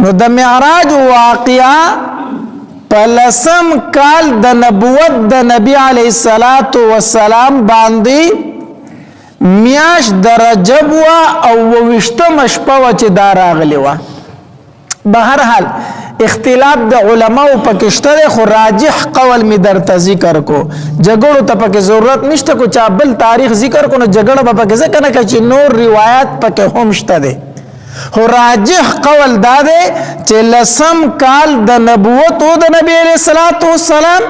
نو د معراج واقعا پلسم کال د نبوت د نبی علیه الصلاۃ والسلام باندې میاش د رجب وا او وشتم شپه و چې دا راغلی و. بهر حال اختلاف د علماء پکشته خو راجح قول می درته ذکر کو جګړو ته پکې ضرورت نشته کو چا بل تاریخ ذکر کو نو جګړه به پکې ځکه نه چې نور روایت پکې هم شته دي. خو راجح قول دا دی چې لسم کال د نبوت او د نبی علیہ الصلوۃ والسلام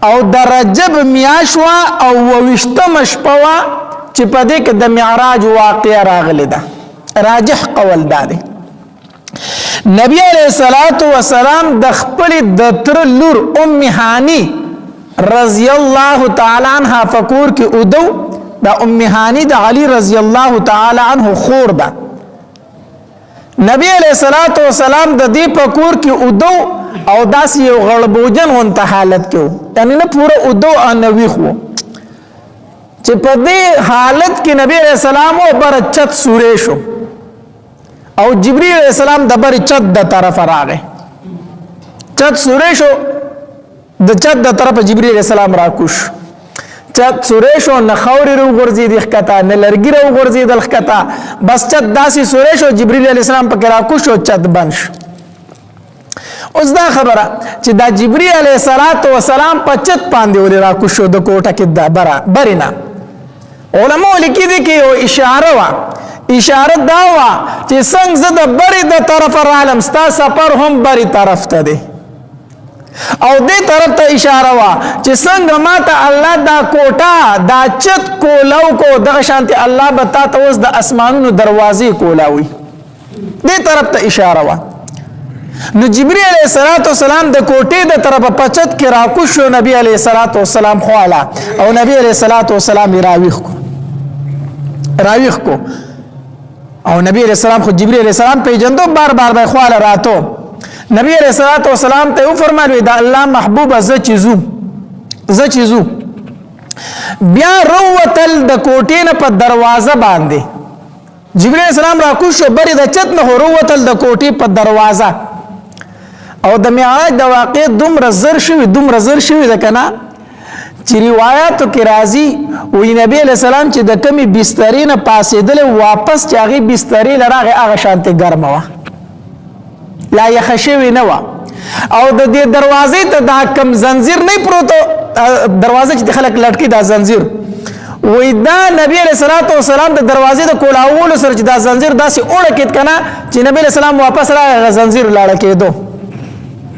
او د رجب میاشوا او وشتم شپه وا چې په دې کې د معراج واقعه راغلی ده. راجح قول دا دی. نبی علیہ الصلوۃ والسلام د خپل د تر لور ام هانی رضی الله تعالی عنها فکور کې ودو. د ام هانی د علی رضی الله تعالی عنه خور ده. نبی علیہ الصلوۃ والسلام د دې فکور کې ودو او داس یو غړبوجن وانته حالت کې یعنی نه پوره ودو ان ویخو چې په دې حالت کې نبی علیہ السلام او برچت سورې شو او جبرئیل علیہ السلام د بر چت د طرف راغی. چت سورې شو د چت د طرف جبرئیل علیہ السلام راکوش. چت سورې شو نه خوري رو غرزید خکتا نه لرګي رو غرزید الخکتا بس چت داسي سورې شو جبرئیل علیہ السلام پکې راکوش او چت بند شو. اوس دا خبره چې دا جبرئیل علیہ السلام په چت باندې ولې راکوش د کوټه کې د برینا علماء لیکي دي کې یو اشاره وا اشاره دا وا چې څنګه زه د بری د طرف عالم ستا سفر هم بری طرف ته دی او دې طرف ته اشاره وا چې څنګه ماته الله دا کوټه دا چت کولاو کو دغه شانتي الله به تا ته اوس د اسمانونو دروازې کولاوي. دې طرف ته اشاره وا. نو جبرئیل علیہ السلام د کوټې د طرف په چت کې راکوش شو نبی علیہ السلام خواله او نبی علیہ السلام راویخ کو او نبی علیہ السلام خو جبرئیل علیہ السلام پیجندو بار بار به خواله راتو. نبی علیہ السلام ته فرمایي دا الله محبوب ز چیزو بیا روتل د کوټې نه په دروازه باندې جبرئیل السلام راکوش شو بری د چت نه روتل د کوټې په دروازه او د معراج د واقع دومره زر شوی ده کنه چې روایتو کې راځي وی نبی علیہ السلام چې د کمی بسترې نه پاسېدل واپس چې هغه بسترې لراغه هغه شانته ګرمه وا لا یخشوی نه وا او د دې دروازې ته دا کم زنجیر نه پروتو دروازه چې خلک لټکی دا زنجیر وی دا نبی علیہ السلام د دروازې د کولاولو سره چې دا زنجیر داسې اوړه کېد کنه چې نبی علیہ السلام واپس راغی زنجیر لاړه کېدو.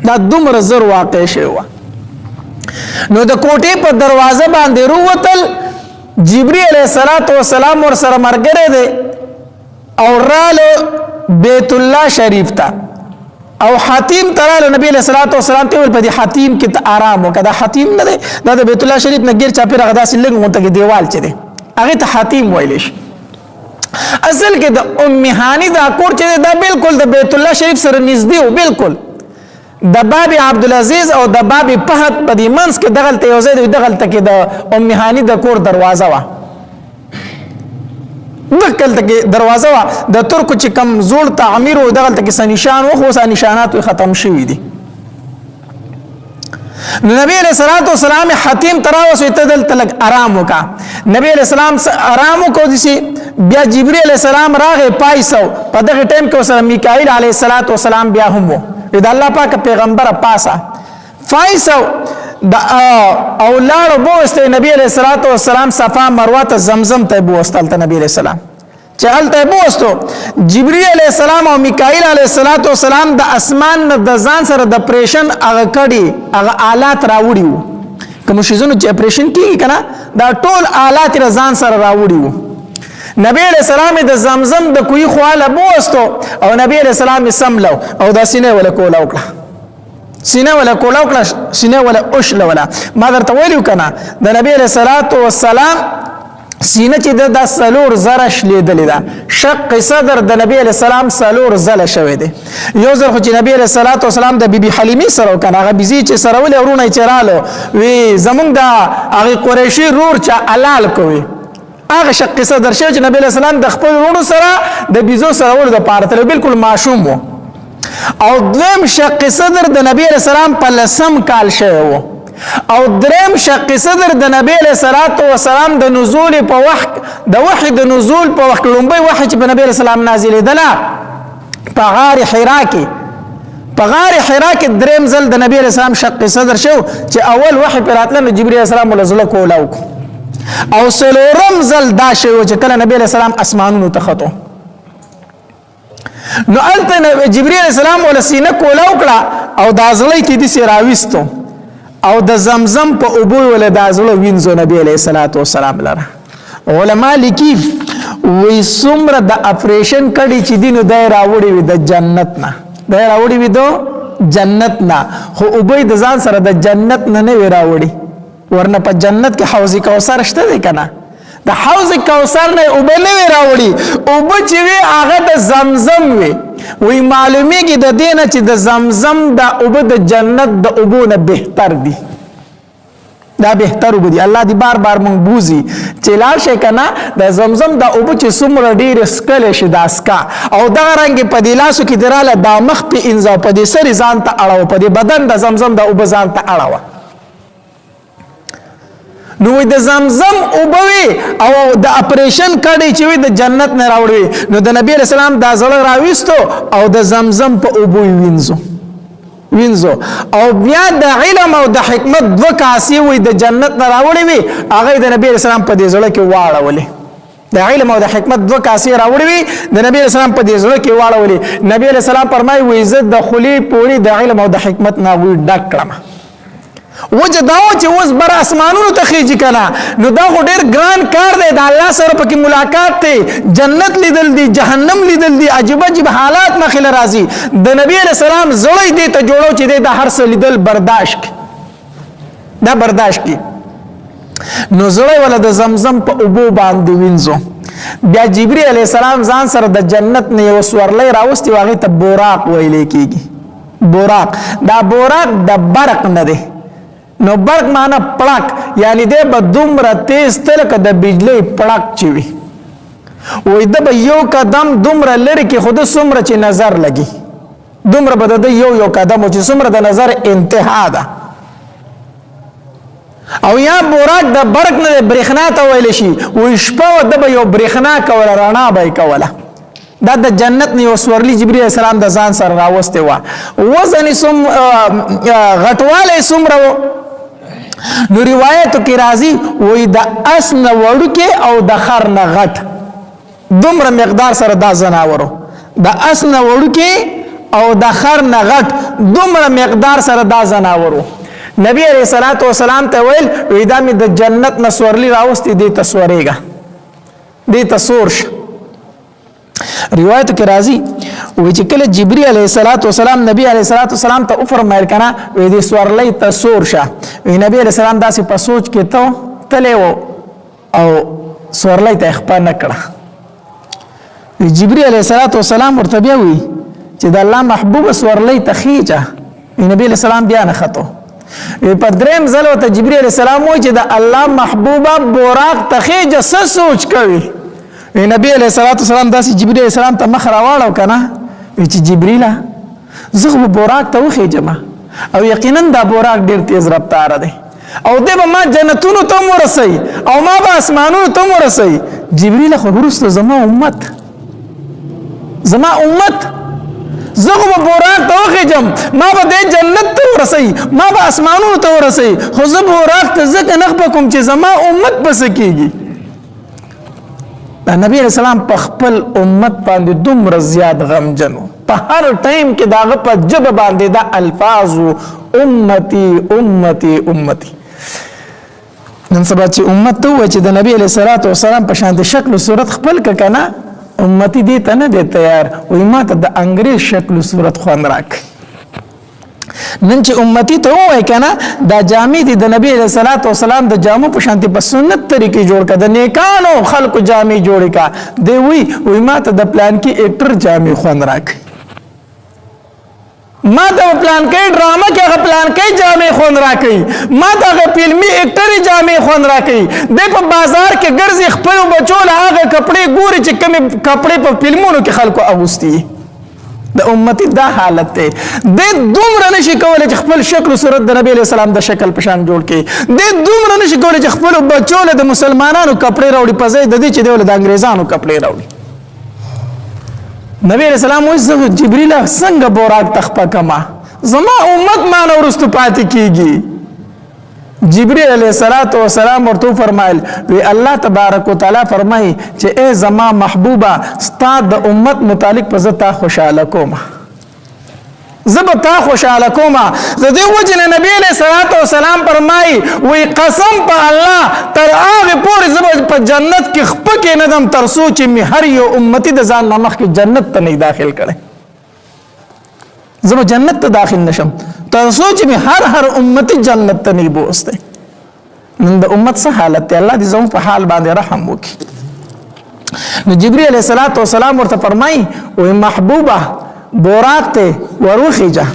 دا دومره زر واقع شوی و. نو د کوټې په دروازه باندې روتل جبرئیل علیہ السلام ور سره مرګره دی او رالو بیت الله شریف ته او حتیم تراله نبی علیہ السلام ته ول په دې حتیم کې آرام وکړه. حتیم نه دی دا د بیت الله شریف نه غیر چاپی راغدا سلنګ مونته کې دیوال چي دی هغه ته حتیم ویل شي. اصل کې د ام هانی دا کور چې دا بالکل د بیت الله شریف سره نږدې و بالکل د باب عبدالعزیز او د باب فهد په دې منځ کې دغلته یو ځای دی دغلته کې د ام هانی د کور دروازه وا دغلته کې دروازه وا د ترکو چې کم زوړ تعمیر او دغلته کې سنشان و خو سنشانات ختم شوي دي. نبی علیہ السلام حتیم تراوس وتدل تلک آرام وکا نبی علیہ السلام آرام کو دسی بیا جبرئیل علیہ السلام راغه پایسو په دغه ټیم کې سره میکائیل علیہ السلام بیا هم د الله پاک پیغمبر پاسا فایسو د اولاد بوسته نبی علیہ السلام صفا مروه ته زمزم ته بوستل ته نبی علیہ السلام چالته بوستو جبرئیل علیہ السلام او میکائیل علیہ السلام د اسمان د ځان سره د پریشن هغه کړي هغه آلات راوړیو کوم شیزونو چې اپریشن کیږي کنه دا ټول آلات ځان سره راوړیو. نبی علیہ السلام د زمزم د کوی خواله بوستو او نبی علیہ السلام سملو او دا سینه ولا کولا وکړه سینه ولا اوشل ولا ما درته ویلو کنه د نبی علیہ السلام سینه چې د سلور زرش لیدل دا شق صدر د نبی علیہ السلام سلور زله شوی دی. یو ځل خو چې نبی علیہ السلام د بیبي حلیمه سره کنه هغه بيزي چې سره ولې ورونه چرالو وی زمونږ د هغه قریشی رور چا علال کوي هغه شق صدر شو چې نبی علیہ السلام د خپل ورونو سره د بيزو سره ول د پاره تل بالکل معصوم وو او دویم شق صدر د نبی علیہ السلام په 10 کال شوی او دریم شق صدر د نبی علیہ الصلوۃ والسلام د نزول په وخت د وحی د نزول په وخت لومبي وحی چې په نبی علیہ السلام نازل دلا په غار حرا کې دریم ځل د نبی علیہ السلام شق صدر شو چې اول وحی پر راتله نو جبرئیل علیہ السلام ولزله کولاو او سلورم ځل دا شو چې کله نبی علیہ السلام اسمانونو ته خطو نو الته جبرئیل علیہ السلام ولسینه کولاو کړه او دا ځلې تی دي سراويستو او د زمزم په ابو ول د ازلو وینځو نبی علیہ الصلوۃ والسلام لره علما لیکي وی څومره د اپریشن کړي چې دینو دای راوړي وي د جنت نه دای راوړي وي د جنت نه خو ابو د ځان سره د جنت نه نه راوړي ورنه په جنت کې حوض کوثر شته دی کنه د حوض کوثر نه ابو نه راوړي ابو چې وی هغه د زمزم وی معلومیږي د دینه چې د زمزم د ابو د جنت د ابو نه بهتر دي دا بهتر وبدي الله دې بار بار مونږ بوزي چې لار شي کنه د زمزم د ابو چې څومره ډیر سکل شي داسکا او دا رنګ په دې لاسو کې دراله د مخ په انځا په دې سری ځان ته اړو په دې بدن د زمزم د ابو ځان ته اړو نو د زمزم اوبوي او د اپریشن کړي چې وي د جنت نه راوړي نو د نبی رسول الله د زړه راويستو او د زمزم په اوبوي وینځو او بیا د علم او د حکمت دو کاسي وي د جنت نه راوړي وي هغه د نبی رسول الله په دې زړه کې واړولې د علم او د حکمت دو کاسي راوړي وي د نبی رسول الله په دې زړه کې واړولې نبی رسول الله فرمایي وي عزت د خلی پوری د علم او د حکمت نه وي ډک کړم وجه داو چې اوس بر اسمانونو ته خېږي کنه نو دا خو ډېر ګران کار دی د الله سره پکې ملاقات دی جنت لیدل دی جهنم لیدل دی عجیب عجیب حالات مخله راځي د نبی علیہ السلام زړی دی ته جوړو چې دی د هر څه لیدل برداشت دا برداشت کی نو زړی ولا د زمزم په اوبو باندې وینځو بیا جبرئیل علیہ السلام ځان سره د جنت نه یو سورلې راوستي واغې ته بوراق ویلې کیږي بوراق دا بوراق د برق نه دی نو برق معنا پړک یعنی دې به دومره تیز تلک د بجلی پړک چوي وې د به یو قدم دومره لري کې خود څومره چې نظر لګي دومره به د یو قدم چې څومره د نظر انتها ده او یا بوراک د برق نه برېښنا ته ویل شي وې شپه د به یو برېښنا کوله رڼا به کوله دا د جنت نه یو سورلی جبرئیل السلام د ځان سره راوسته و وزن سم غټواله سمره نو روایتو کې راځي وې د اسن وړکه او د خر نه غټ دومره مقدار سره دا زناورو د اسن وړکه او د خر نه غټ دومره مقدار سره دا زناورو نبی علیہ الصلوۃ والسلام ته ویل وې دا مې د جنت نه سورلی راوستي دي تسورېګا دي تسورش روایت کې راځي وې چې کله جبرئیل علیہ الصلوۃ والسلام نبی علیہ الصلوۃ والسلام ته فرمایل کنا وې دې سورلې تسور شه وې نبی علیہ السلام داسې په سوچ کې ته تله او سورلې ته خپل نه کړه جبرئیل علیہ الصلوۃ والسلام ورته بیا وی چې د الله محبوب سورلې ته خيجه نبی علیہ السلام بیا نه خطو په دریم ځل ته جبرئیل علیہ السلام وی چې د الله محبوبه بوراق ته خيجه څه سوچ کوي نبی علیہ الصلوۃ والسلام داسې جبرئیل علیہ السلام ته مخ راواړو کنه چې جبرئیل زغه بوراق ته وخی جما او یقینا دا بوراق ډیر تیز رفتار دی او دې ما جنتونو ته ورسي او ما به اسمانونو ته ورسي جبرئیل خو ورسته زما امت زغه بوراق ته وخی جم ما به د جنت ته ورسي ما به اسمانونو ته ورسي خو زه بوراق ته زکه نخ بکم چې زما امت بس کیږي نبی علیہ السلام په خپل امت باندې دومره زیات غمجن په هر ټایم کې داغه په جبه باندې دا الفاظ امتی امتی امتی نن سبا چې امت ته و چې د نبی علیہ الصلوۃ والسلام په شان د شکل او صورت خپل کنه امتی دې ته نه دی تیار وای ما ته د انګریز شکل او صورت خوان راک نن چې امتی ته وای کنه دا جامع دي د نبی علیہ الصلوۃ والسلام د جامو په شانتي په سنت طریقې جوړ کړه د نیکانو خلکو جامع جوړ کړه دی وی ما ته د پلان کې اکټر جامع خوان راک ما ته پلان کې ډرامه کې پلان کې جامع خون راکې ما ته فلمي اکټر جامع خون راکې د په بازار کې ګرځي خپل بچو له هغه کپڑے ګوري چې کوم کپڑے په فلمونو کې خلکو اغوستي د امتی دا حالت ته د دومره نشي کولای چې خپل شکل او صورت د نبی علیہ السلام د شکل په شان جوړ کړي د دومره نشي کولای چې خپل بچو له د مسلمانانو کپڑے راوړي په ځای د دې چې د انګريزانو کپڑے راوړي نبی علیہ السلام وایي زه جبرئیل څنګه بوراک تخپه کما زما امت ما نه ورستو پاتې کیږي جبرئیل علیہ السلام ورته فرمایل وی الله تبارک وتعالى فرمایي چې اے زما محبوبه ستاد د امت متعلق په زتا خوشاله کوم زبتا خوشاله کوم د دې وجه نبی علیہ السلام فرمایي وی قسم په الله تر هغه پورې زب په جنت کې خپکه ندم تر سوچ می هر یو امتی د ځان نامخ کې جنت ته نه داخل کړي زب جنت ته داخل نشم تر سوچ می هر امتی جنت ته نه بوسته نن د امت څه حالت ته الله دې زموږ په حال باندې رحم وکړي نو جبرئیل علیہ السلام ورته فرمایي وی محبوبه بوراک ته وروخیجه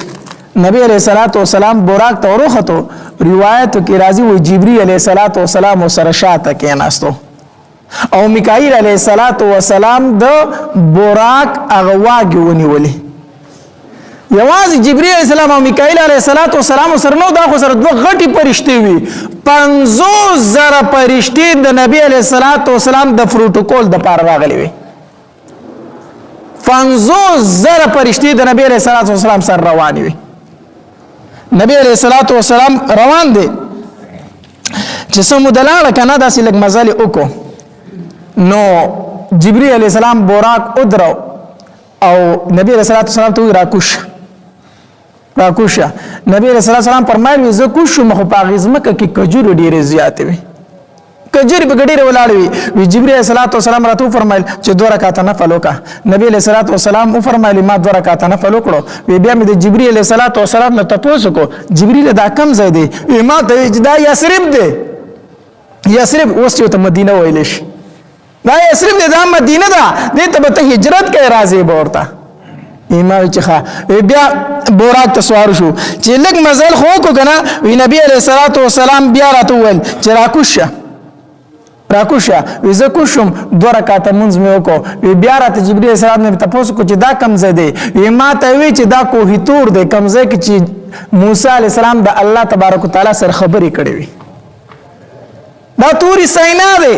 نبی علیہ السلام بوراک ته وروخته روایت کې راځي وی جبرئیل علیہ السلام سره شاته کېناستو او میکائیل علیہ السلام د بوراک اغواګ ونیولې یوازې جبرئیل علیہ السلام او میکائیل علیہ السلام سره نو دا خو سره دوه غټي فرشتي وي 50,000 فرشتي د نبی علیہ السلام د پروتوکول د پاره راغلي وي 50,000 فرشتي د نبی علیہ السلام سره روان وي نبی علیہ السلام روان دي چې سمو دلاله کنه داسې لګ مزل وکړو نو جبرئیل علیہ السلام بوراک ادرو او نبی علیہ السلام ته راکوشه نبی علیہ السلام فرمایي زه کوشم مخ په غزمکه کې کجور ډیره زیات وي کجوري په ګډیره ولاړ وي جبرئیل علیہ السلام راته فرمایل چې 2 رکعات نفل وکړه نبی علیہ السلام او فرمایلی ما 2 رکعات نفل وکړو وی بیا مې د جبرئیل علیہ السلام نه تاسو کو جبرئیل دا کم ځای دی ما ته دا یثرب دی یثرب اوس ته مدینه ویل شي دا یثرب دی دا مدینه ده دې ته به هجرت کوي راځي ورته ایمه چې بیا بوراک ته سوار شو چې لګ مزل خو کو کنه وی نبی علیہ السلام بیا راته ول چې راکوشه وزه کوشم 2 رکعات منځ مې وکړو بیا راته جبرئیل السلام نه تاسو کو چې دا کم ځای دی وی ما ته وی چې دا کوه تور دی کم ځای کې چې موسی علیہ السلام د الله تبارک وتعالى سره خبرې کړې وي دا توري سینا دی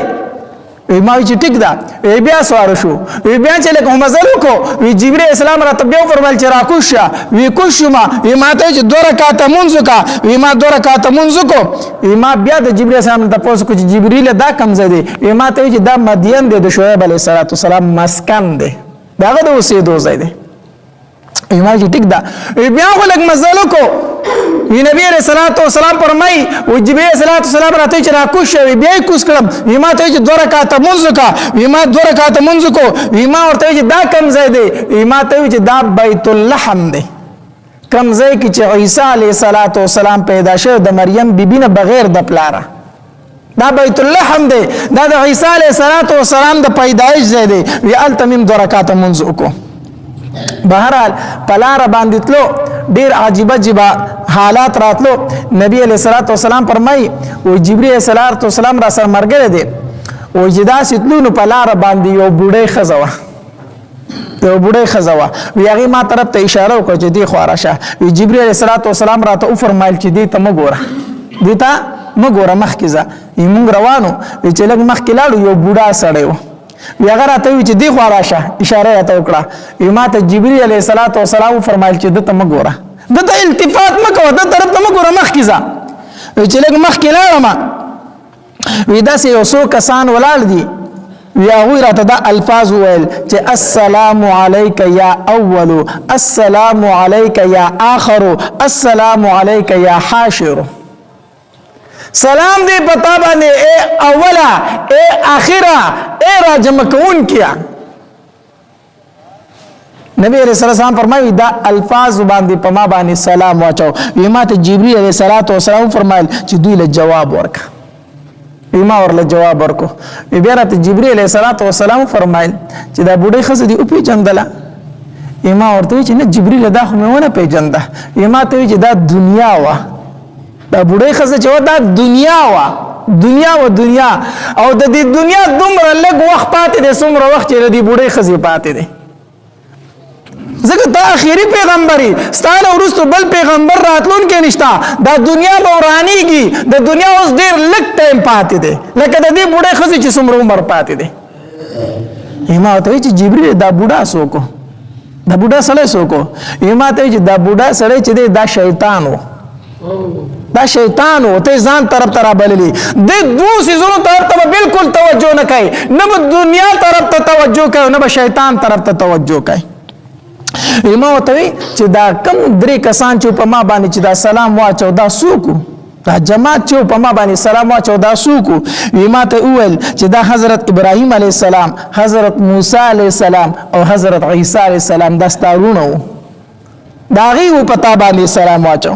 ما وی چې ټیک ده بیا سوار شو بیا چې لکه مزل وکړو وی جبرئیل السلام راته بیا فرمایل چې راکوشه وی کوشما وی ما ته چې 2 رکعات منځ وکړه وی ما 2 رکعات منځ وکړو وی ما بیا د جبرئیل السلام ته تاسو کو چې جبرئیل دا کم ځای دی وی ما ته چې دا مدین دی د شعیب علیہ السلام مسکن دی داغه د اوسېدو ځای دی وی ما چې ټیک ده بیا خو لږ مزل وکړو وی نبی علیہ السلام فرمایي او جبرئیل علیہ السلام راته چې راکوشه بیا کوس کړم وی ما ته چې 2 رکعات منځ وکړه وی ما 2 رکعات منځ وکړو وی ما ورته چې دا کم ځای دی وی ما ته چې دا بیت اللحم دی کم ځای کې چې عیسی علیہ السلام پیدا شو د مریم بیبی نه بغیر د پلاره دا بیت اللحم دی دا د عیسی علیہ السلام د پیدایش ځای دی وی التمیم 2 رکعات منځ وکړو بهرحال پلار باندې تلو ډیر عجیب حالات راتلو نبی علیہ السلام فرمایي او جبرئیل علیہ السلام را سره مرګره دي او جدا ستلو نو پلار باندې یو بوډۍ خزوا وی هغه ما طرف ته اشاره وکړه چې دی خو راشه وی جبرئیل علیہ السلام راته فرمایل چې دی ته مګوره دی ته مګوره مخکې ځه موږ روانو چې لږ مخکې لاړو یو بوډا سړی و وی هغه راته وی چې دی خو راشه اشاره راته وکړه وی ما ته جبرئیل علیہ السلام فرمایل چې دی ته مګوره دته التفات مکو د طرف ته مګوره مخکې ځه چې لږ مخکې لاړم وی داسې یو څو کسان ولاړ دي وی هغوی راته دا الفاظ وویل چې السلام علیک یا اولو السلام علیک یا آخرو السلام علیک یا حاشرو سلام دی پتا باندې اے اولا اے آخرہ اے راجم کون کیا نبی علیہ السلام فرمایي دا الفاظ باندې په ما باندې سلام واچو وی ما ته جبرئیل علیہ السلام فرمایل چې دوی له جواب ورک وی ما ورله جواب ورکو وی بیا راته جبرئیل علیہ السلام فرمایل چې دا بوډۍ خزه دی او پیجندله ما ورته چې نه جبرئیل دا خو مې ونه پیجنده ما ته چې دا دنیا وا دا بوډۍ خزه چې دا دنیا وا دنیا او د دې دنیا دومره لږ وخت پاتې دی څومره وخت چې د دې بوډۍ خزه پاتې دی ځکه دا اخیری پیغمبري ستانه وروسته بل پیغمبر راتلونکی نشته دا دنیا به ورانیږي د دنیا اوس ډېر لږ ټایم پاتې دی لکه د دې بوډۍ ښځې چې څومره عمر پاتې دی ما ورته وایي چې جبریل دا بوډا څوک و دا بوډا سړی څوک و ما ته وایي چې دا بوډا سړی چې دی دا شیطان و دا شیطان و ته ځان طرف ته رابللی د دوو څیزونو طرف ته به بالکل توجه نه کوي نه به دنیا طرف ته توجه کوي نه به شیطان طرف ته توجه کوي ما ورته وایي چې دا کم درې کسان چې په ما باندې چې دا سلام واچو دا څوک و دا جماعت چې په ما باندې سلام واچو دا څوک و ما ته وویل چې دا حضرت ابراهیم علیه السلام حضرت موسی علیه السلام او حضرت عیسی علیه السلام دا ستا وروڼه و د هغې و په تا باندې سلام واچو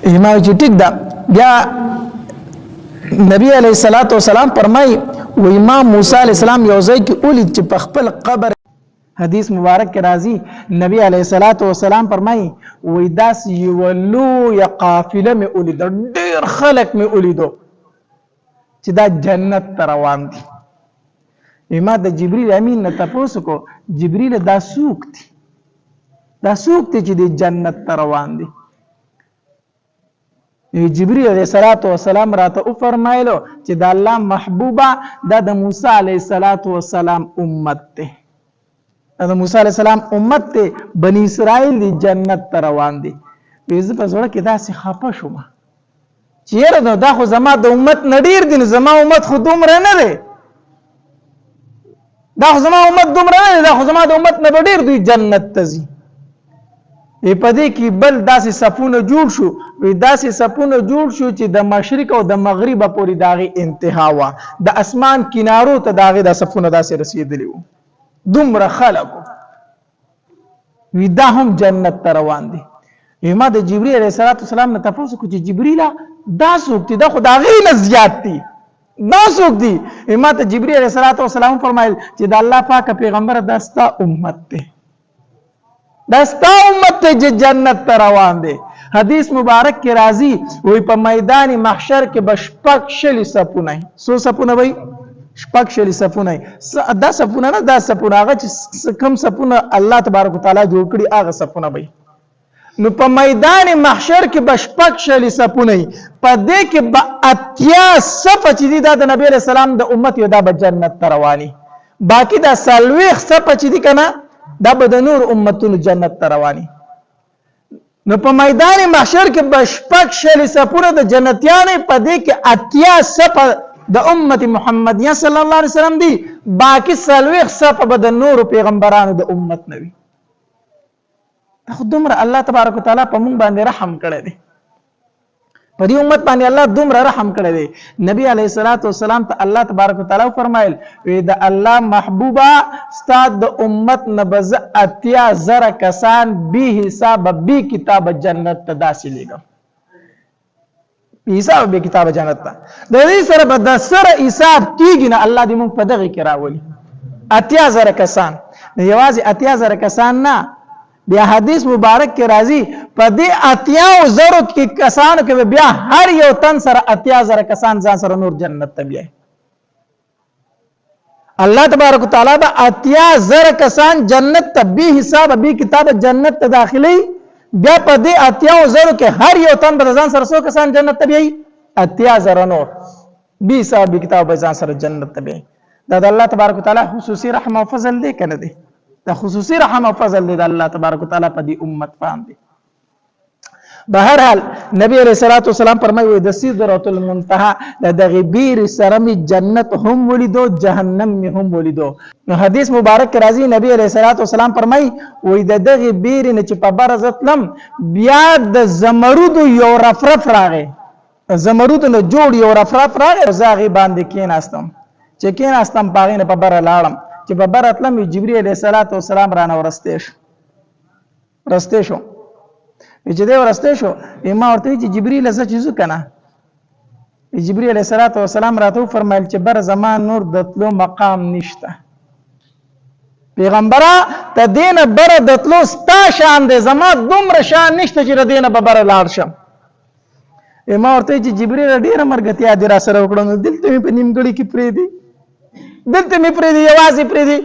ما چې ټیک ده بیا نبی علیه السلام فرمایي وایي ما موسی علیه السلام یو ځای کې ولید چې په خپل قبر حدیث مبارک کې راځي نبی علیه السلام فرمایي وایي داسې یوه لویه قافله مې ولیده ډېر خلک مې ولیدو چې دا جنت ته روان دي ما د جبریل امین نه تپوس کو جبریل دا څوک دي دا څوک دي چې د جنت ته روان دي جبریل علیه السلام راته وفرمایلو چې د الله محبوبه دا د موسی علیه السلام امت دی د موسی علیه السلام امت دی بنی اسرائیل دی جنت ته روان دي زه په زړه کې داسې خفه شوم چې یاره دا خو زما د امت نه ډېر دي زما امت خو دومره نه دی دا خو زما امت دومره نه دی دا خو زما د امت نه به ډېر دوی جنت ته ځي په دې کې بل داسې صفونه جوړ شو داسې صفونه جوړ شو چې د مشرق او د مغرب پورې د هغې انتها وه د اسمان کنارو ته د هغې دا صفونه داسې رسېدلي وو دومره خلک وي دا هم جنت ته روان دي ما د جبریل علیه السلام نه تپوس وکړو چې جبریله دا څوک دي دا خو د هغې نه زیات دي دا څوک دي ما ته جبریل علیه السلام فرمایل چې د الله پاکه پیغمبره دا ستا امت دی دا ستا امت ته چې جنت ته روان دی حدیث مبارک کې راځي وایي په میدان محشر کې به شپږ شلي صفونه وي څو صفونه به وي شپږ شلي صفونه وي دا صفونه نه دا صفونه هغه چې کوم صفونه الله تبارک وتعالی جوړ کړي هغه صفونه به وي نو په میدان محشر کې به شپږ شلي صفونه وي په دې کې به اتیا صفه چې دي دا د نبي علیه السلام د امت یو دا به جنت ته رواني باقي دا څلوېښت صفه چې دي که نه دا به د نور امتونو جنت ته رواني نو په میدان محشر کې به شپږ شلي صفونه د جنتیانو په دې کې اتیا صفه د امت محمدیه صلی الله علیه وسلم دي باقي څلوېښت صفه به د نورو پیغمبرانو د امت نه وي خو دومره الله تبارک وتعالی په موږ باندې رحم کړی دی په دې امت باندې الله دومره رحم کړی دی نبی علیه السلام ته الله تبارک وتعالی فرمایل وی د الله محبوبه ستا د امت نه به زه 80,000 کسان بې حسابه بې کتابه جنت ته داسې لیږم حساب بې کتابه جنت ته د دې سره به د سره حساب کېږي نه الله دې موږ په دغې کې راولي 80,000 کسان یوازې 80,000 کسان نه بیا حدیث مبارک کې راځي په دې 80,000 کې کسانو کې بیا هر یو تن سره 80,000 کسان ځان سره نور جنت ته بیاي الله تبارک وتعالی به 80,000 کسان جنت ته به حساب به کتاب جنت ته داخلي بیا په دې 80,000 کې هر یو تن به ځان سره 100 کسان جنت ته بیاي 80,000 نور به حساب به کتاب ځان سره جنت ته بیاي دا د الله تبارک وتعالی خصوصي رحم او فضل دی کنه دی دا خصوصي رحم او فضل دی د الله تبارک وتعالی په دې امت باندې بهر حال نبی علیہ السلام فرمایي د سدرۃ المنتهى د دغه بیر سره می جنت هم ولیدو جهنم می هم ولیدو نو حدیث مبارک راځي نبی علیہ السلام فرمایي وې د دغه بیر نه چې په برزتلم بیا د زمرود یو رفرف راغی زمرود نه جوړ یو رفرف راغی زاغي باندې کېناستم چې کېناستم پاغې نه په بر لاړم چې په بر اتلم جبرئیل علیہ السلام رانه ورسته شو چې دی ورسته شو ما ورته چې جبرئیل څه چیزو کنه جبرئیل علیہ السلام راته فرمایل چې بر زمان نور د تلو مقام نشته پیغمبره ته دینه بر د تلو ستا شان دی زما دومره شان نشته چې دینه به بر لاړ شم ما ورته چې جبرئیل ډیره مرګتیا دی را سره وکړو دلته په نیمګړی کې پرې دی دلته مې پرېږدي یوازې پرېږدي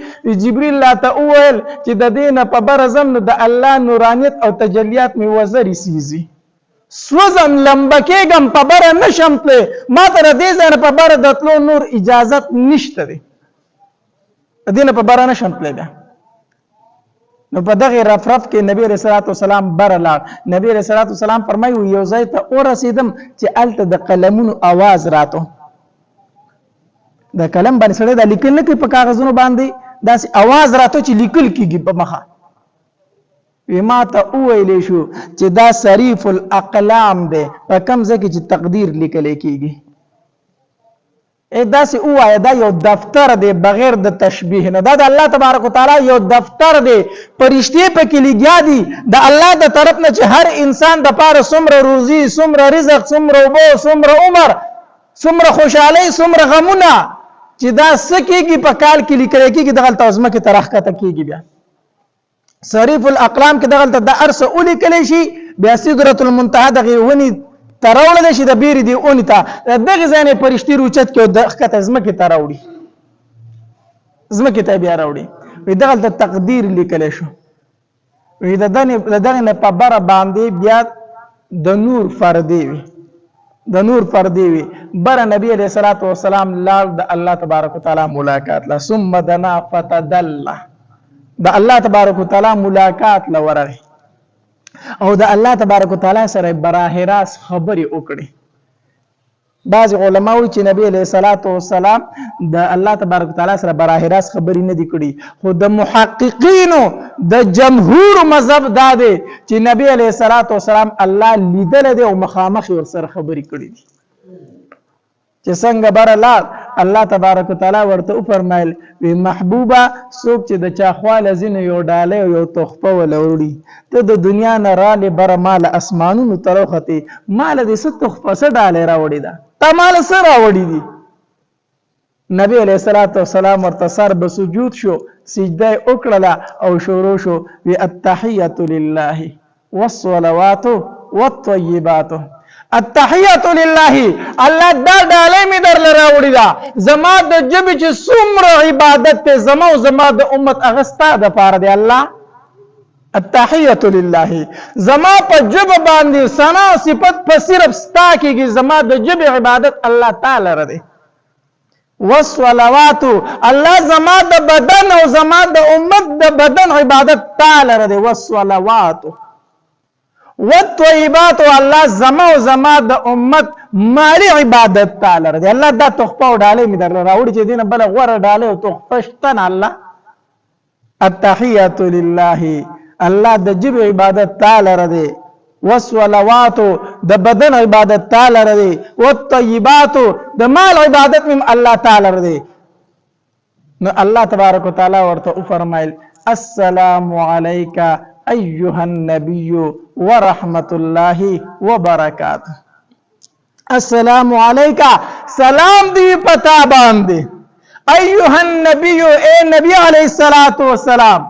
جبریل راته وویل چې د دې نه په بره ځم نو د الله نورانیت او تجلیات مې وزرې سیزي سوزم لمبه کېږم په بره نشم تللی ما ته د دې ځای نه په بره د تلو نور اجازت نشته دی د دې نه په بره نشم تللی بیا نو په دغه رفرف کې نبی علیه الصلاۃ والسلام بره لاړ نبی علیه الصلاۃ والسلام فرمایي یو ځای ته ورسېدم چې هلته د قلمونو اواز راته د قلم باندې سړی دا لیکل نه کوي په کاغذونو باندې داسې اواز راته چې لیکل کېږي په مخه وی ما ته وویلی شو چې دا صریف الاقلام دی په کوم ځای کې چې تقدیر لیکلی کېږي داسې ووایه دا یو دفتر دی بغیر د تشبیه نه دا د الله تبارک وتعالی یو دفتر دی فرشتې پکې لګیا دي د الله د طرف نه چې هر انسان د پاره څومره روزي څومره رزق څومره اوبه څومره عمر څومره خوشحالۍ څومره غمونه چې دا څه کېږي په کال کې لیکلی کېږي دغلته ځمکې ته راښکته کېږي بیا صریف الاقلام کې دغلته د هر څه ولیکلی شي بیا سدرة المنتهی دغې ونې ته راوړلی شي د بیرې دې اونې ته دغې ځای نه یې فرشتې روچت کړي او د ښکته ځمکې ته راوړي ځمکې ته بیا راوړي وایي دغلته تقدیر لیکلی شو وایي د دغې نه په بره باندې بیا د نور پردې وي د نور پردې وي بره نبی علیه الصلاۃ والسلام لاړ د الله تبارک وتعالی ملاقات له ثم دنا فتدله د الله تبارک وتعالی ملاقات له ورغی او د الله تبارک وتعالی سره براه راست خبرې وکړي بعض علما وایي چې نبی علیه الصلاۃ والسلام د الله تبارک وتعالی سره براه راست خبرې نه دي کړي خو د محققینو د جمهور مذهب دا دی چې نبی علیه الصلاۃ والسلام الله لیدلی دی او مخامخ ورسره خبرې کړي دي چې څنګه بره لاړ الله تبارک وتعالی ورته وفرمایل وی محبوبه څوک چې د چا خواله ځینې یو ډالۍ او یو تحفه وله وړي ته د دنیا نه رالې بره ماله اسمانونو ته راوختې ماله دې څه تحفه څه ډالۍ راوړې ده تا ماله څه راوړي دي نبی علیه الصلاۃ والسلام ورته سر به سجود شو سجده یې وکړله او شروع شو وی التحیة لله والصلوات والطیبات التحیة لله الله دا ډالۍ مې درله راوړې ده زما د ژبې چې څومره عبادت دی زما او زما د امت هغه ستا دپاره دی الله التحیة لله زما په ژبه باندې ثنا صفت په صرف ستا کېږي زما د ژبې عبادت الله تعالی لره دی والصلوات الله زما د بدن او زما د امت د بدن عبادت تعالی لره دی والصلوات والطیبات الله زما او زما د امت مالی عبادت تعالی لره دی الله دا تحفه او ډالۍ مې درله راوړي چې دې نه بله غوره ډالۍ او تحفه شته نه الله التحیة لله الله د ژبې عبادت تعالی لره دی والصلوات د بدن عبادت تعالی لره دی والطیبات د مال عبادت مې الله تعالی لره دی نو الله تبارک وتعالی ورته وفرمایل السلام علیک ایها النبی ورحمت الله وبرکاته السلام علیک سلام دی پتا باندې ایها النبی اے نبی علیہ الصلوۃ والسلام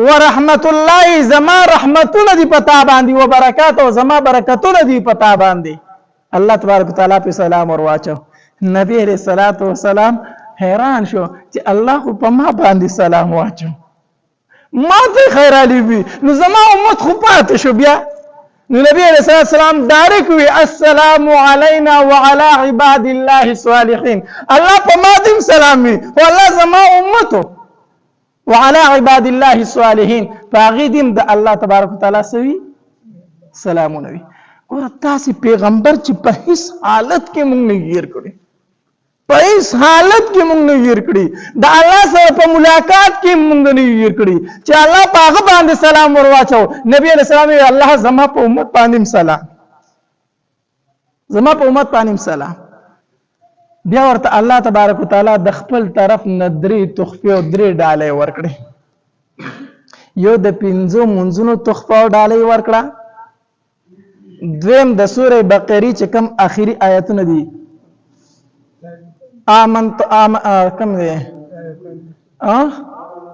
ورحمت الله زما رحمتونه دی پتا باندې وبرکاته زما برکتونه دی پتا باندې الله تبارک وتعالی په سلام ور واچو نبی علیہ الصلوۃ والسلام حیران شو چې الله خو په ما باندې سلام واچو ما ته خیر علی وی نو زما امت خو پاتې شو بیا نو نبی علیہ السلام ډایرک وی السلام علینا وعلى عباد الله الصالحین الله په ما دې سلام وی او الله زما امتو وعلى عباد الله الصالحین فغیدم د الله تبارک وتعالى سوی سلامونه وی اور تاسو پیغمبر چې په هیڅ حالت کې مونږ نه ير کړی په هیڅ حالت کې مونږ نه ير کړی د الله سره په ملاقات کې مونږ نه ير کړی چې الله په هغه باندې سلام ورواچو نبی علیہ السلام الله زما په امت باندې سلام زما په امت باندې سلام بیا ورته الله تبارک وتعالی د خپل طرف نه درې تحفې او درې ډالۍ ورکړي یو د پنځو منځونو تحفه او ډالۍ ورکړه دویم د سوره بقره چې کوم اخیری آیتونه دي كم ذي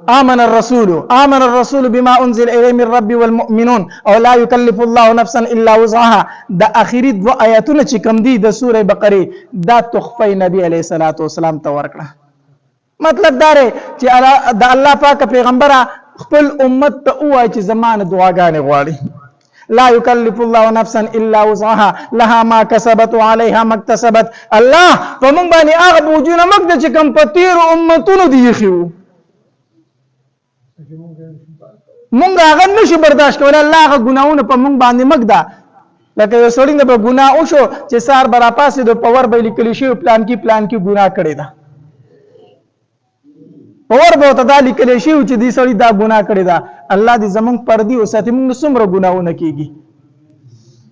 آمن الرسول بما أنزل إليه من ربي والمؤمنون أو لا يكلف الله نفسا إلا وسعها دا آخری دو آیاتونه چې کوم دي د سوره بقره دا تحفه نبی علیہ الصلوۃ والسلام ته ورکړه مطلب دا دی چې د الله پاک پیغمبره خپل امت ته ووایي چې زما نه دعاګانې غواړي. لا يكلف الله نفسا الا وسعها لها ما كسبت وعليها ما اكتسبت. الله په موږ باندې هغه بوجونه مګ چې کوم په تیرو امتونو دي یې خو مونږ هغه نشو برداشت کولی. الله هغه ګناهونه په مونږ باندې مګ ده. لکه یو سړی به ګناه وشو چې سهار به راپاڅېدو په ور به یې لیکلی شوي پلان کې ګناه کړې ده. په ور به ورته دا لیکلی شوي چې دې سړي دا ګناه کړې ده. الله دې زمونږ پردي وساتي. مونږ څومره ګناهونه کېږي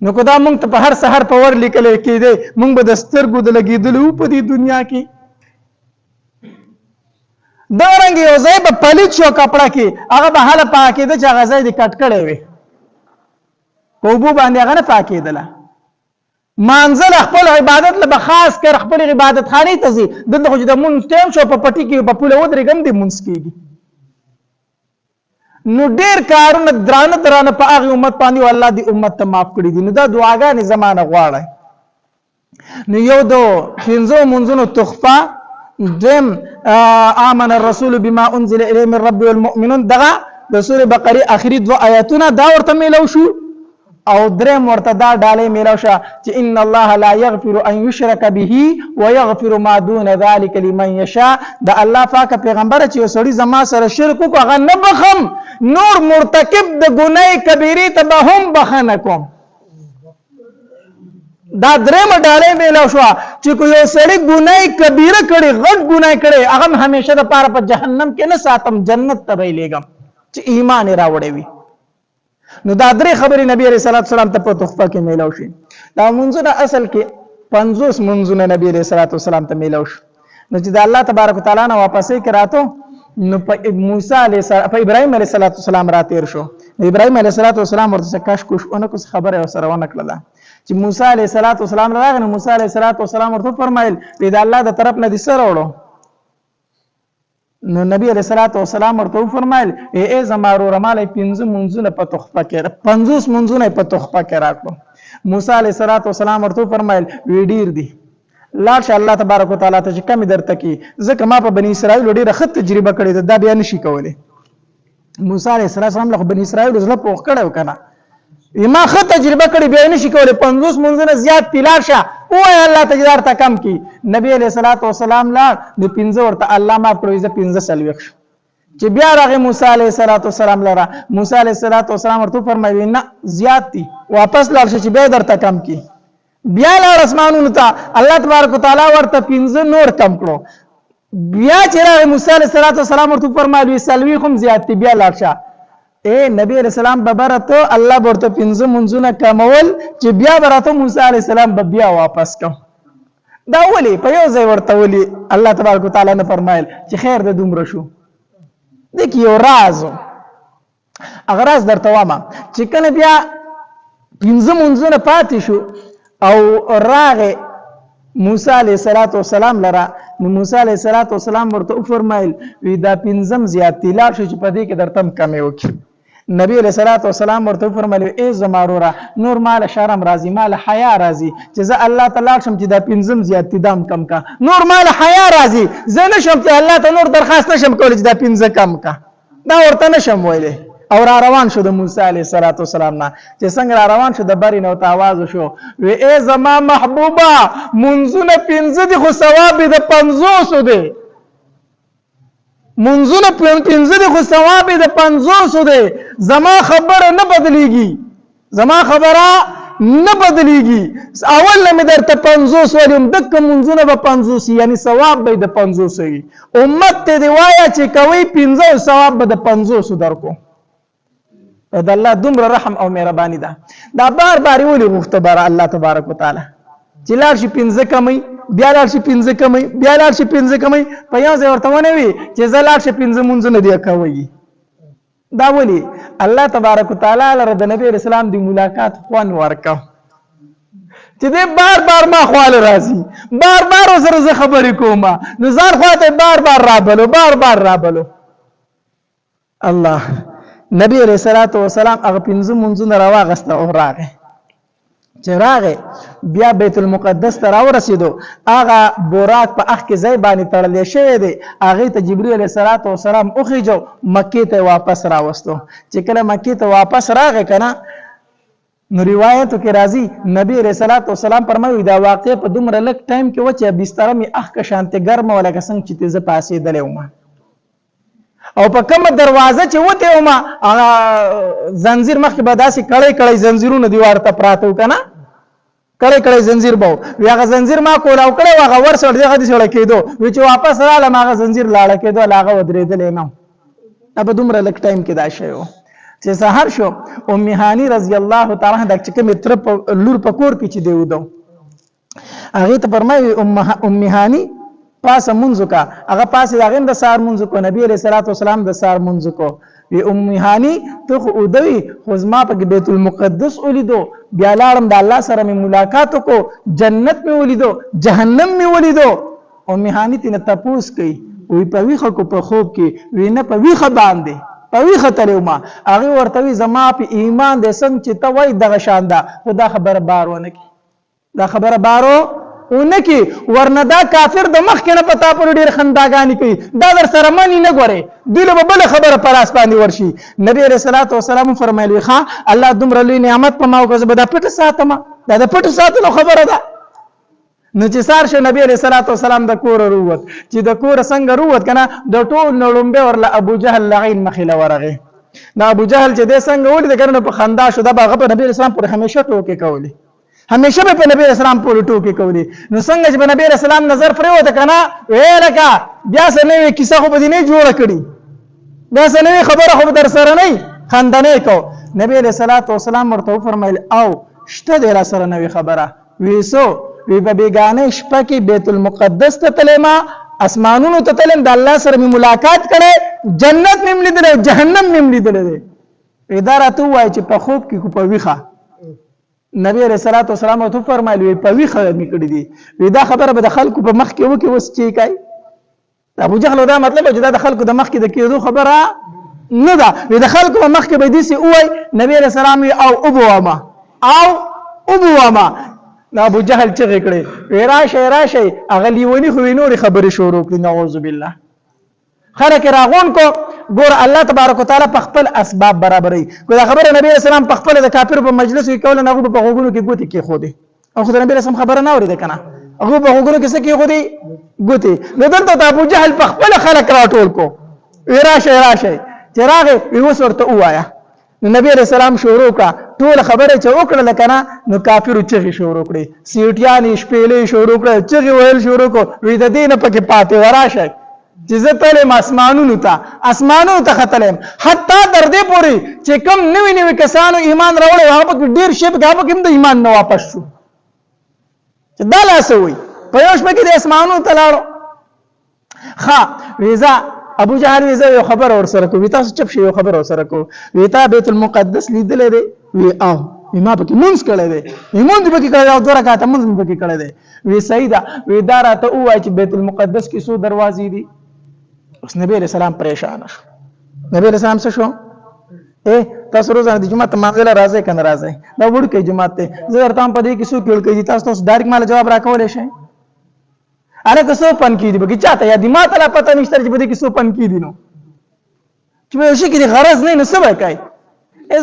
نو که دا مونږ ته په هر سهار په ور لیکلی کېدی مونږ به د سترګو د لګېدلو وو په دې دنیا کې. دا رنګ یو ځای به پلیت شو کپړه کې هغه به هله پاکېده چې هغه ځای دې کټ کړی وي په اوبو باندې هغه نه پاکېدله. مانځل خپل عبادت له به خاص کر خپل عبادت خانې ته ځي. دلته خو چې د مونځ ټایم شو په پټي کې په پوله ودرېږم دې مونځ کېږي. نو ډېر کارونه درانه په هغې امت باندې او الله دې امت ته معاف کړي دي. نو دا دعاګانې زمانه غواړئ. نو یو د پنځو مونځونو تحفه دیم آمن الرسول بما انزل الیه من رب والمؤمنون دغه د سورې بقرې آخري 2 آیاتونه دا ورته میلو شو. او دریم ورته دا ډالۍ میلو شه چې ان الله لا یغفر ان یشرک به ويغفر ما دون ذلك لمن یشاء. د الله پاک پیغمبر چې یو سړی زما سره شرک وکړي هغه نه بخم نور مرتکب د ګناه کبیره ته به هم بخنه کوم. دا دریم ډالۍ میلو شو چې یو سړی ګناه کبیره کړي غټ ګناه کړي هغه همیشه د پاره په جهنم کې نه ساتم جنت ته به لېږم چې ایمان یې راوړی وي. نو دا درې خبرې نبی علیہ الصلوۃ والسلام ته په تحفه کې میلاو شي. دا منځونه اصل کې 50 منځونه نبی علیہ الصلوۃ والسلام ته میلاو شي. نو چې د الله تبارک وتعالى نه واپسې کراتو نو په موسی علیہ السلام په ابراهیم علیہ السلام را تیر شو. ابراهیم علیہ السلام ورته کاش کوش اونې کوس خبره سره ونه کړله چې موسی علیہ السلام راغی. نو موسی علیہ السلام ورته فرمایل دا الله د طرف نه دي سره وړو. نو نبی علیہ السلام ورته فرمایل ای زمارو رماله 5 منځونه په تحفه کې 50 منځونه په تحفه کې راکړو. موسی علیہ السلام ورته فرمایل وی ډیر دي لاړ شه الله تبارک وتعالى ته چې کم درته کی ځکه ما په بنی اسرائیل ډیره ښه تجربه کړې ده دا بیا نشي کولای. موسی علیہ السلام له بنی اسرائیل زړه پوخ کړو کنه ما ښه تجربه کړې بیا نشي کولای 50 منځونه زیات تلار شه او الله تجدار ته کم کی. نبی علیہ السلام لا د 15 ورته الله ما پروي ز 15 سلوخ چې بیا راغی موسی علیہ السلام لره. موسی علیہ السلام ورته فرمایي نه زیات دي واپس لاړ شي چې بیا درته کم کی. بیا لاړ اسمانونو ته الله تبارک وتعالى ورته 15 نور کم کړو. بیا چې راغی موسی علیہ السلام ورته فرمایي سلوي کوم زیات دي بیا لاړ شه. اے نبی علیہ السلام ببرته الله ورته 15 منځونه کمول چې بیا ورته موسی علیہ السلام بیا واپس کوم. دا ولی په یو ځای ورته ولی الله تبارک وتعالى نه فرمایل چې خیر د دومره شو. دغه یو راز اغراض درته واما چې کنه بیا 15 منځونه پاتې شو او راغه موسی علیہ السلام لره. نو موسی علیہ السلام ورته فرمایل وی دا 15 زیات تیلا شو چې په دې کې درتم کمې وکړي. نبی علیہ السلام ورته فرمایل ای زمارورا نور مال شرم راضی مال حیا راضی چې زه الله تعالی شم چې دا 15 زیات دام کم کا نور مال حیا راضی زه نشم چې الله ته نور درخواست نشم کولای چې دا 15 کم کا دا ورته نشم ویلې. او را روان شو د موسی علیہ السلام نه چې څنګه را روان شو د بری نو ته आवाज شو وی ای زما محبوبا منځونه 15 دي خو ثواب د 500 دي. منځونه 15 دي خو ثواب د 500 دي. زما خبره نه بدلېږي زما خبره نه بدلېږي. اول نه مې درته 500 ولیم دک منځونه به 500 یعنی ثواب به د 500 وي. امت ته دی وایا چې کوي 15 ثواب به د 500 درکو. د الله دومره رحم او مهرباني ده. دا بار ولي غوښته بار الله تبارک وتعالى چې لاړ شي 15 کمي بیا لاړ شي 15 کمي بیا لاړ شي 15 کمي په یو ځای ورته ونه وي چې زه لاړ شي 15 منځونه دی کوي. دا ولی الله تبارک وتعالى لره د نبی رسول الله دی ملاقات خوان ورکاو چې دې بار ما خواله راځي بار سره زه خبرې کوم نو ځان خواته بار رابلو. الله نبی علیہ الصلوۃ والسلام هغه 15 منځونه راواغسته او راغی چې راغې بیا بیت المقدس ته راورسېدو هغه بوراک په اخ کې ځای باندې تړلی شوی دی هغې ته جبرئیل علیه السلام وخېجو مکې ته واپس راوستو چې کله مکې ته واپس راغی که نه نو روایتو کې راځي نبی علیه السلام فرمایي دا واقع په دومره لږ ټایم کې و چې بستره مې اخ که شانتې ګرمه وه لکه څنګه چې زه پاسېدلی وم او په کومه دروازه چې وتی وم هغه زنځیر مخکې به داسې کړی کړی زنځیرونه دیوار ته پراته وو که نه کړی کړی زنځیر به وي هغه زنځیر ما کولاو کړی و هغه ورسړ دغه دې سړه کېدو وی چې واپس رالم هغه زنځیر لاړه کېدو هغه ودرېدلی نه دا په دومره لږ ټایم کې دا شی و چې سهار شو ام هانی رضی الله تعالی عنها د چې کومې تره لور په کور کې چې دی ودو هغې ته فرمایي ام هانی پاسه مونځ وکړه هغه پاسې د هغې هم د سهار مونځ وکړو نبي علیه السلام د سهار مونځ وکړو وی ام هانی ته خو اوده وي خو زما پکې بیت المقدس ولیدو بیا لاړم د الله سره مې ملاقات وکړو جنت مې ولیدو جهنم مې ولیدو ام هانی تېنه تپوس کوي وی په ویښه کو په خوب کې وی نه په ویښه باندې په ویښه تللی وم هغې ورته وي زما په ایمان دی څنګه چې ته وایي دغه شان ده خو دا خبره بار ونه کړي دا خبره بارو ونه کړي ورنه دا کافر د مخکې نه په تا پورې ډېر خنداګانې کوي دا در سره مني نه ګورې دوی له به بله خبره په لاس باندې ورشي نبي علیه السلام فرمایل ښه الله دومره لوی نعمت په ما وکړه زه به دا پټه ساتم دا د پټو ساتلو خبره ده نو چې سار شو نبی علیه السلام د کوره رووت چې د کوره څنګه رووت که نه د ټول نه لومبې ورله ابو جهل لعین مخې له ورغې نو ابو جهل چې دی څنګه ولید که نه په خندا شو دا به هغه په نبي علیه السلام پورې همیشه ټوکې کولې همیشه به په نبی علیه السلام پورې ټوکې کولې نو څنګه چې په نبی علیه السلام نظر پرېوته که نه ویې لکه بیا څه نوې کیسه خو به دې نه جوړه کړي بیا څه نوې خبره خو به در سره نه وي خندنې کو نبی علیه السلام ورته وفرمیل او شته دی را سره نوې خبره ویسو وی په بیگانه شپه کې بیت المقدس ته تلم اسمانونو ته تلم د الله سره مې ملاقات کړی جنت مې لیدلی جهنم مې لیدلی دی دا راته ووایي چې په خوب کې په ویښه نبی علیه السلام ورته وفرمیل وی په ویښه مې کړي دي وی دا خبره به د خلکو په مخ کې وکړي اوس چې کوي ابو جهل دا مطلب چې دا د خلکو د مخ کې د کېدو خبره نه ده وی د خلکو په مخ کې به داسې ووایي نبی علیه السلام وی او ابوامه ابو جهل چغې کړې وی راشئ هغه لیوني خو یې نورې خبرې شروع کړي نعوذ بالله خلک یې راغونډ کو ګوره الله تبارک وتعالی په خپل اسباب برابروي که دا خبره نبی علیه السلام په خپله د کافرو په مجلسو کې کوله نو هغوی به په غوږونو کې ګوتې کېښودې او خو د نبي علیه السلام خبره نه اورېده که نه هغوی په غوږونو کې څه کېښودې ګوتې نو دلته د ابو جهل په خپله خلک راټول کو وی راشئ چې راغې وی اوس ورته ووایه نو نبی علیه السلام شروع کړه ټول خبره چې وکړله که نه نو کافرو چغې شروع کړې سیټیانې شپېلې شروع کړه چغې ویل شروع کړو وی د دې نه پکې پاتې وراشئ چې زه تلم اسمانونو ته ختلم حتی تر دې پورې چې کوم نوي کسانو ایمان راوړی هغه پکې ډېر شی پکې هغه پکې هم د ایمان نه واپس شو چې دا لا څه وایي په یو شپه کې د اسمانونو ته لاړو ښه ویزه ابو جهل وی زه یو خبر اور سره کو وی تاسو چپ شئ یو خبر اور سره کو وی تا بیت المقدس لیدلې دی وی او ما پکې مونږ کړی دی مونږ پکې کړی او دوه رکعاته مونږ پکې کړی دی وی صحیح ده وی دا راته ووایي چې بیت المقدس کې څو دروازې دي اوس نبی علیه السلام پریشان شو نبی علیه السلام څه شو تاسو روزانه د جمعه ته مانځه راځئ که نه راځئ دا وړوکی جومات دی زه درته هم په دې کې څو کېړکۍ دي تاسو ډایرکټ ماله جواب راکولی شئ هلکه څو پنکې دي پکې چاته یاد دي ما ته لا پته نشته چې په دې کې څو پنکې دي نو چې په یو شي کې د غرض نه نو څه به کوي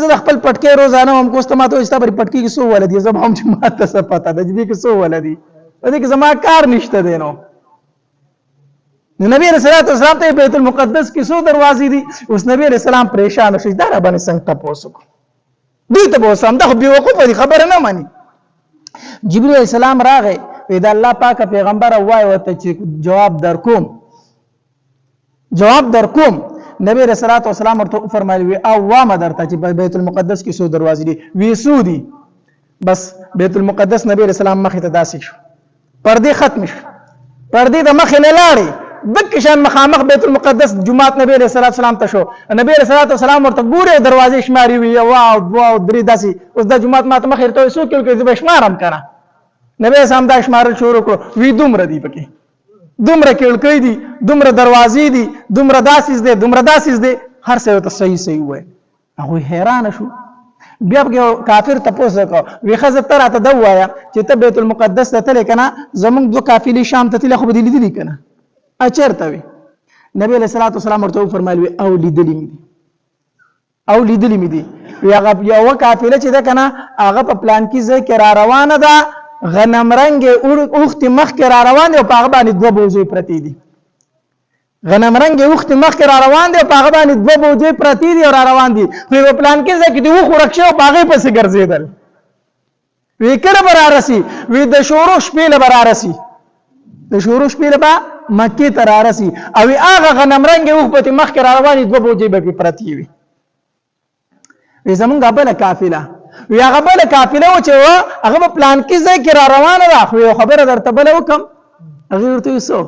زه د خپل پټکې روزانه هم کوسته ما ته وایي ستا پرې پټکې کې څو واله دي زه به هم چې ما ته څه پته ده چې دې کې څو واله دي په دې کې زما کار نشته دی نو نبی علیه السلام ته بیت المقدس کې څو دروازې دي اوس نبی علیه السلام پریشان شو دا را باندې څنګه تپوس وکړو دوی تپوس هم دا خو بېوقوفه دي خبره نه مني جبرئیل علیه السلام راغی وی د الله پاکه پیغمبره وایي ورته چې جواب درکوم نبی علیه السلام ورته وفرمایل وی او وامه درته چې بیت المقدس کې څو دروازې دي وی څو دي بس بیت المقدس نبی علیه السلام مخې ته داسې شو پردې ختم شو پردې د مخې نه لاړې دک شان مخامخ بیت المقدس جمعات نبی علیه السلام ته شو نبی علیه السلام ورته ګورې دروازې شماري وي واو دوه درې داسې اوس دا جمعات ما ته مخې ته څو کېږي زه به شمارم که نه نبی اسلام دا شمارل شروع کړو وی دومره دي پکې دومره کېړکۍ دي دومره دروازې دي دومره داسې دی هر څه ورته صحیح ووایي هغوی حیرانه شو بیا به کافر تاسو کو وی خزه تر ته دوایا چې ته بیت المقدس ته تل کنه زمونږ دو قافلې شام ته تل خو بدلی دي کنه اچرته وی نبی علیہ الصلوۃ والسلام ورته فرمایلی او لیدلی می او لیدلی می دي هغه یو قافله چې ده کنه هغه په پلان کې ځای کې را روانه ده غنم رنگ اوخت مخ کې را روان دي او په هغه باندې دوه بوزي پرتی دي غنم رنگ اوخت مخ کې را روان دي او په هغه باندې دوه بوزي پرتی دي او را روان دي خو په پلان کې ځای کې دوه خورکشه او په هغه پسې ګرځیدل وی کړه برارسي وی د شورو شپې له برارسي د شورو شپې له مکه ته رارسي او هغه غنم رنگ اوخ په مخ کې را روان دي دوه بوزي به پرتی وي وی زمونږ بل قافله وی هغه بل قافله و چې هغه په پلان کې ځای کې را روانه ده خو یو خبره درته بل وکم هغه ورته وسو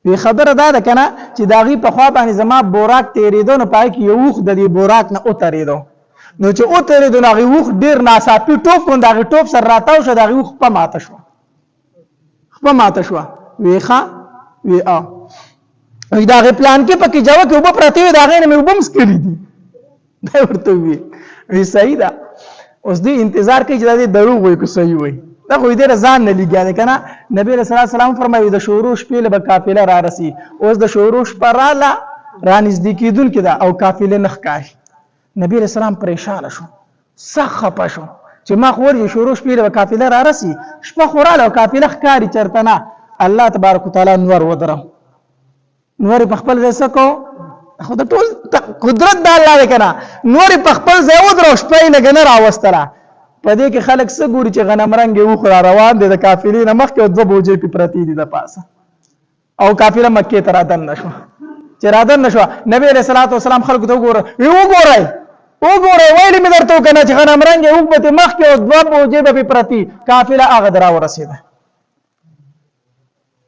وی خبره ده کنه چې داغي په خوا باندې زما بوراک تیریدو نه پای کې یو وخ د دې بوراک نه اوتریدو نو چې اوتریدو نه هغه وخ ډیر ناصافي ټوپ کوند هغه ټوپ سره راتاو شو داغي وخ په ماته شو وی ښا وی وی داغه پلان کې پکې جواب کې وب پرتی وی داغه نه مې وبم سکري دي دا ورته وی صحیح ده اوس دې انتظار کوي چې دا دروغ وي که صحیح وي دا خو دې ځان نه لګیا دی کنه نبی رسول الله سلام فرمایي د شورو شپې له قافله را رسی اوس د شورو شپه رااله را نږدې کېدون کې دا او قافله نخ کاش نبی رسول الله پریشان شو سخت خپه شو چې ما خو ورې شورو شپې له قافله را رسی شپه خوراله او قافله ښکاری چرته نه الله تبارک وتعالى نور ودرم نور په خپل ځای سکو خو د ټول قدرت د الله دی کنه نور په خپل ځای ودرو شپې نه غن راوستله په دې کې خلک څه ګوري چې غنم رنگ یو خو روان دي د قافلې نه مخکې او دوه بوجې په پرتی دي د پاسه او قافله مکه ته راتن نشو چې راتن نشو نبی رسول الله والسلام خلکو ته وګورئ ویلې مې درته کنه چې غنم رنگ یو په مخکې او دوه بوجې په پرتی قافله هغه درا ورسېده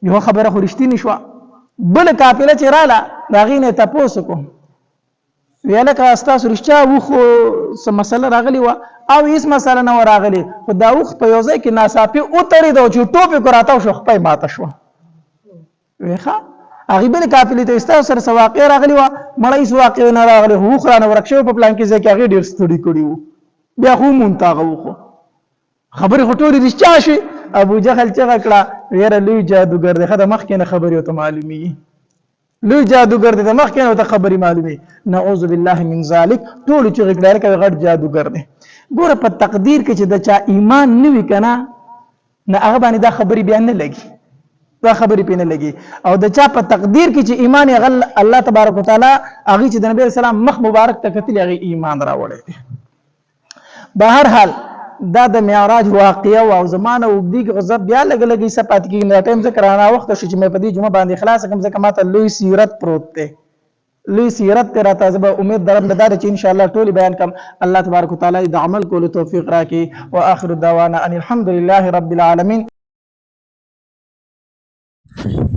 یو خبره خو رښتینی شو بل قافله چې رااله دا غینه تاسو کوم ویاله کا تاسو رښتیا و خو سم مسله راغلی و او هیڅ مسله نه راغلی خو دا وخت په یو ځای کې ناصافي او ترې دا چې ټوپې کوراته شو خپې ماته شو ویخه هغه بل قافله ته تاسو سره سواقع راغلی و مړی سواقع نه راغلی هو خرانه ورکشو په پلان کې ځکه هغه ډیر ستړي کړی وو بیا خو مونږ خو خبره خټوري رښتیا شي ابو جهل چې کړه ویره لوی جادوګر دی خدای مخ کې نه خبري او ته معلومي لوی جادوګر دی مخ کې نه ته خبري معلومي نعوذ بالله من ذلک ټول چې غړ کوي غړ جادوګر دی ګوره په تقدیر کې چې د چا ایمان نه وي کنه نه هغه باندې دا خبري بیان نه لګي دا خبري پینې لګي او د چا په تقدیر کې چې ایمان غل الله تبارک وتعالى هغه چې د نبی اسلام مخ مبارک ته کتل هغه ایمان راوړي بهر حال دا د معراج واقعه او زمانه وګدي غضب بیا لګي سپات کې نه ټیم ذکر انا وخت شو چې مې په دې جمعه باندې خلاص کوم ځکه ماته لوی سیرت پروت ته لوی سیرت تیرا تازه امید درم دار چې ان شاء الله ټول بیان کوم الله تبارک وتعالى د عمل کولو توفیق راکړي واخر دعوانا ان الحمد لله رب العالمین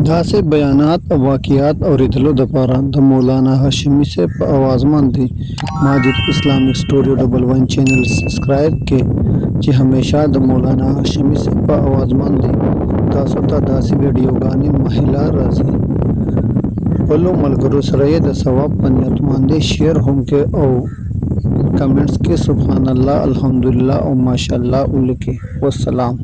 دا سه بیانات او واقعات اوریدلو د پاره د مولانا هاشمی سے په आवाज باندې ماجد اسلامک سٹوریو 11 چینل سبسکرائب کې چې همیشه د مولانا هاشمی سے په आवाज باندې تاسو ته داسې ویډیوګانې مهلا راځي ولو ملګرو سره د ثواب په نیت باندې شیر هم کې او کمنټس کې سبحان الله الحمدلله او ماشاءالله ولکه والسلام